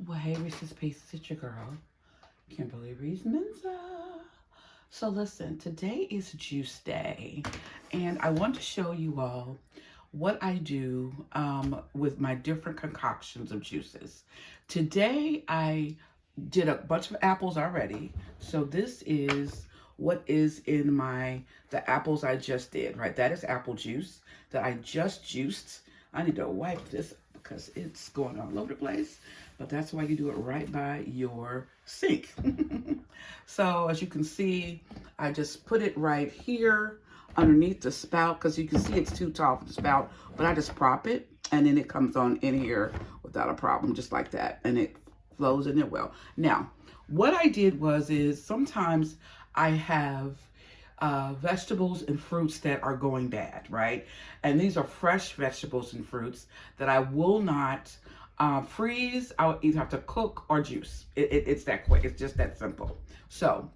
Well, hey, Reese's Pieces, it's your girl, Kimberly Reese Menza. So, listen, today is juice day, and I want to show you all what I do with my different concoctions of juices. Today, I did a bunch of apples already. So, this is what is in the apples I just did, right? That is apple juice that I just juiced. I need to wipe this because it's going all over the place, but that's why you do it right by your sink. So as you can see, I just put it right here underneath the spout because you can see it's too tall for the spout, but I just prop it and then it comes on in here without a problem, just like that, and it flows in there well. Now, what I did is sometimes I have vegetables and fruits that are going bad, right? And these are fresh vegetables and fruits that I will not freeze. I'll either have to cook or juice. It's that quick. It's just that simple. So,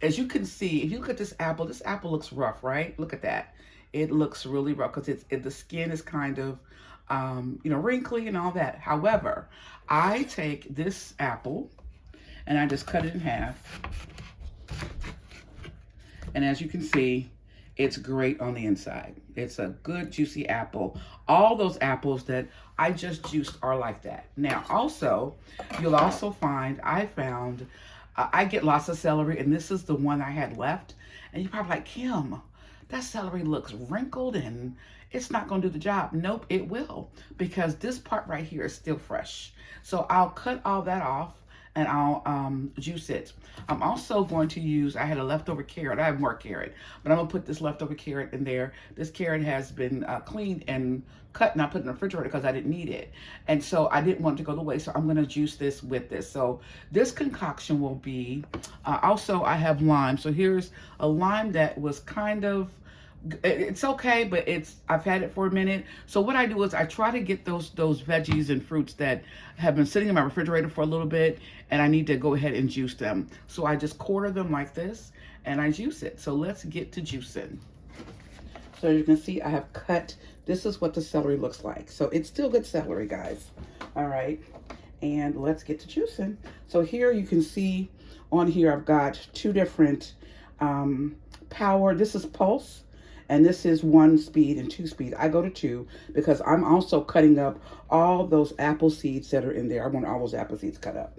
as you can see, if you look at this apple looks rough, right? Look at that. It looks really rough because the skin is kind of, wrinkly and all that. However, I take this apple and I just cut it in half. And as you can see, it's great on the inside. It's a good juicy apple. All those apples that I just juiced are like that. Now, also, you'll also find, I get lots of celery, and this is the one I had left. And you're probably like, Kim, that celery looks wrinkled and it's not going to do the job. Nope, it will, because this part right here is still fresh. So I'll cut all that off and I'll juice it. I'm also going to use, I had a leftover carrot. I have more carrot, but I'm going to put this leftover carrot in there. This carrot has been cleaned and cut, and I put it in the refrigerator because I didn't need it. And so I didn't want it to go to waste, so I'm going to juice this with this. So this concoction will be, also I have lime. So here's a lime that was kind of, it's okay, but I've had it for a minute. So what I do is I try to get those veggies and fruits that have been sitting in my refrigerator for a little bit, and I need to go ahead and juice them. So I just quarter them like this and I juice it. So let's get to juicing. So you can see I have cut, this is what the celery looks like. So it's still good celery, guys. All right, and let's get to juicing. So here you can see on here I've got two different power. This is pulse. And this is 1 speed and 2 speed. I go to 2 because I'm also cutting up all those apple seeds that are in there. I want all those apple seeds cut up.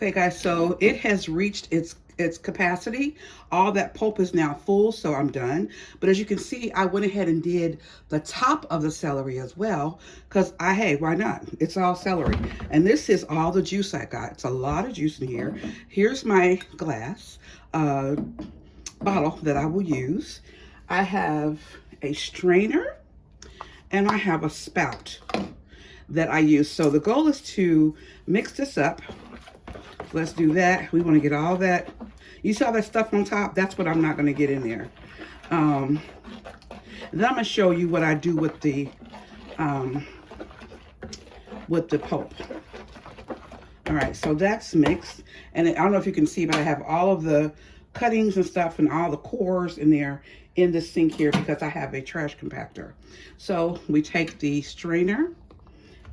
Okay, guys, so it has reached its capacity. All that pulp is now full, so I'm done. But as you can see, I went ahead and did the top of the celery as well, because hey, why not? It's all celery. And this is all the juice I got. It's a lot of juice in here. Here's my glass bottle that I will use. I have a strainer and I have a spout that I use. So the goal is to mix this up. Let's do that. We want to get all that. You saw that stuff on top? That's what I'm not going to get in there. Then I'm going to show you what I do with the pulp. All right, so that's mixed. And I don't know if you can see, but I have all of the cuttings and stuff and all the cores in there in the sink here because I have a trash compactor. So we take the strainer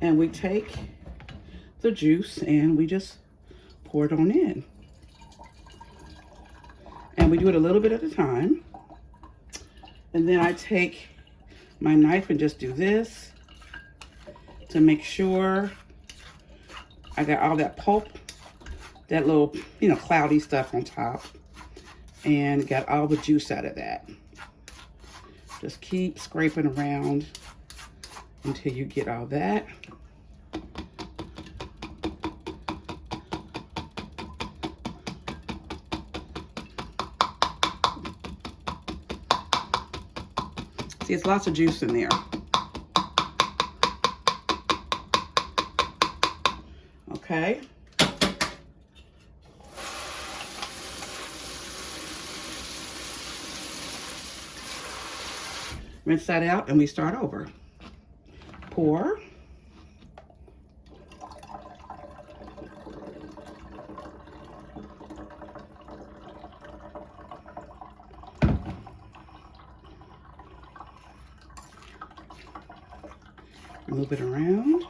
and we take the juice and we just pour it on in. And we do it a little bit at a time. And then I take my knife and just do this to make sure I got all that pulp, that little, cloudy stuff on top, and got all the juice out of that. Just keep scraping around until you get all that. See, it's lots of juice in there. Okay. Rinse that out and we start over. Pour. Move it around.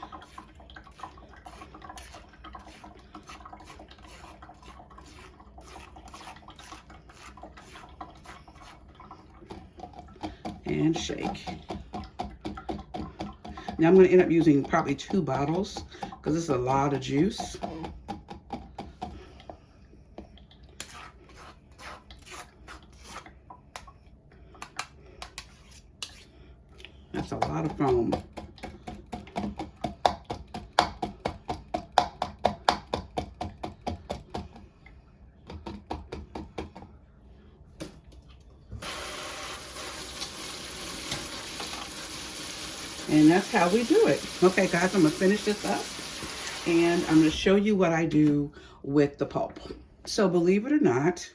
And shake. Now I'm going to end up using probably 2 bottles because this is a lot of juice. That's a lot of foam. And that's how we do it. Okay, guys, I'm going to finish this up. And I'm going to show you what I do with the pulp. So believe it or not,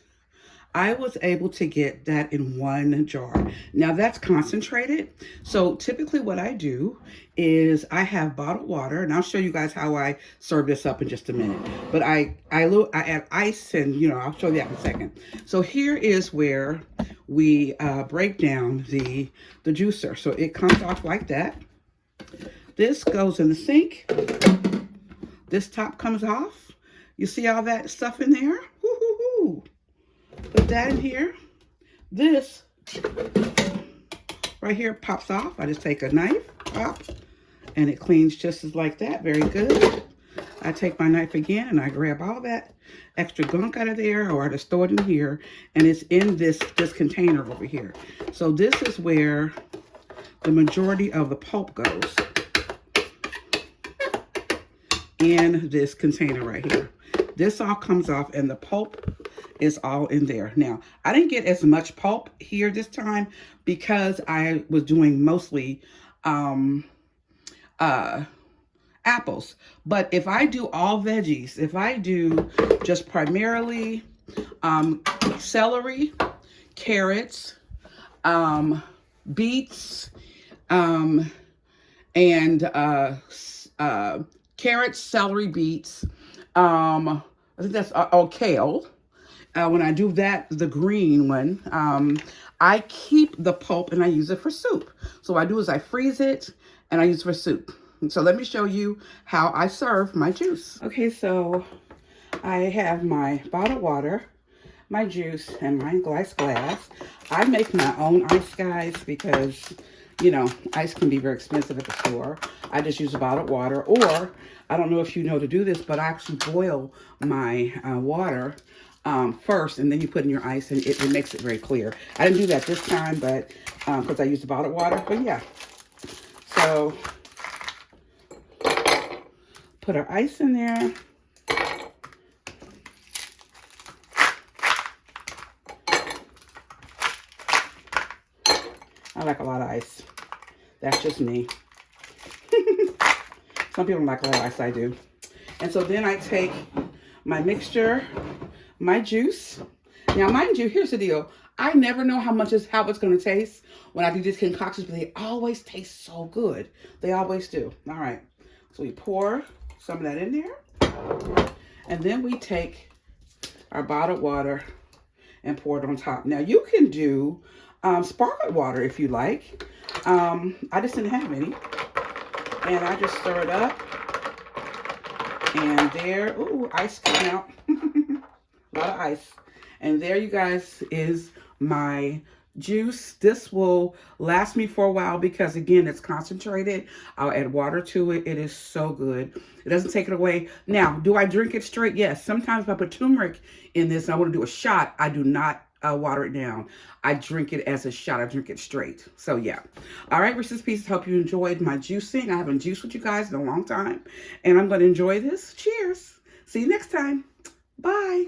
I was able to get that in 1 jar. Now that's concentrated. So typically what I do is I have bottled water, and I'll show you guys how I serve this up in just a minute. But I add ice, and I'll show you that in a second. So here is where we break down the juicer. So it comes off like that. This goes in the sink. This top comes off. You see all that stuff in there? Woo-hoo-hoo. Put that in here. This right here pops off. I just take a knife, pop, and it cleans just as like that. Very good. I take my knife again and I grab all that extra gunk out of there, or I just throw it in here, and it's in this container over here. So this is where the majority of the pulp goes, in this container right here. This all comes off and the pulp is all in there. Now, I didn't get as much pulp here this time because I was doing mostly apples. But if I do all veggies, if I do just primarily celery, carrots, beets, carrots, celery, beets, I think that's kale. When I do that, the green one, I keep the pulp and I use it for soup. So what I do is I freeze it and I use it for soup. So let me show you how I serve my juice. Okay, so I have my bottled water, my juice, and my glass. I make my own ice, guys, because you know, ice can be very expensive at the store. I just use bottled water, or I don't know if you know to do this, but I actually boil my water first, and then you put in your ice, and it makes it very clear. I didn't do that this time, but because I used the bottled water. But yeah, so put our ice in there. I like a lot of ice. That's just me. Some people don't like a lot of ice. I do. And so then I take my mixture, my juice. Now, mind you, here's the deal. I never know how it's going to taste when I do these concoctions, but they always taste so good. They always do. All right. So we pour some of that in there. And then we take our bottled water and pour it on top. Now, you can do sparkling water if you like. I just didn't have any. And I just stir it up. And there, ooh, ice coming out. A lot of ice. And there, you guys, is my juice. This will last me for a while because, again, it's concentrated. I'll add water to it. It is so good. It doesn't take it away. Now, do I drink it straight? Yes. Sometimes if I put turmeric in this and I want to do a shot, I do not water it down. I drink it as a shot. I drink it straight. So, yeah. All right, Reese's Pieces. Hope you enjoyed my juicing. I haven't juiced with you guys in a long time. And I'm going to enjoy this. Cheers. See you next time. Bye.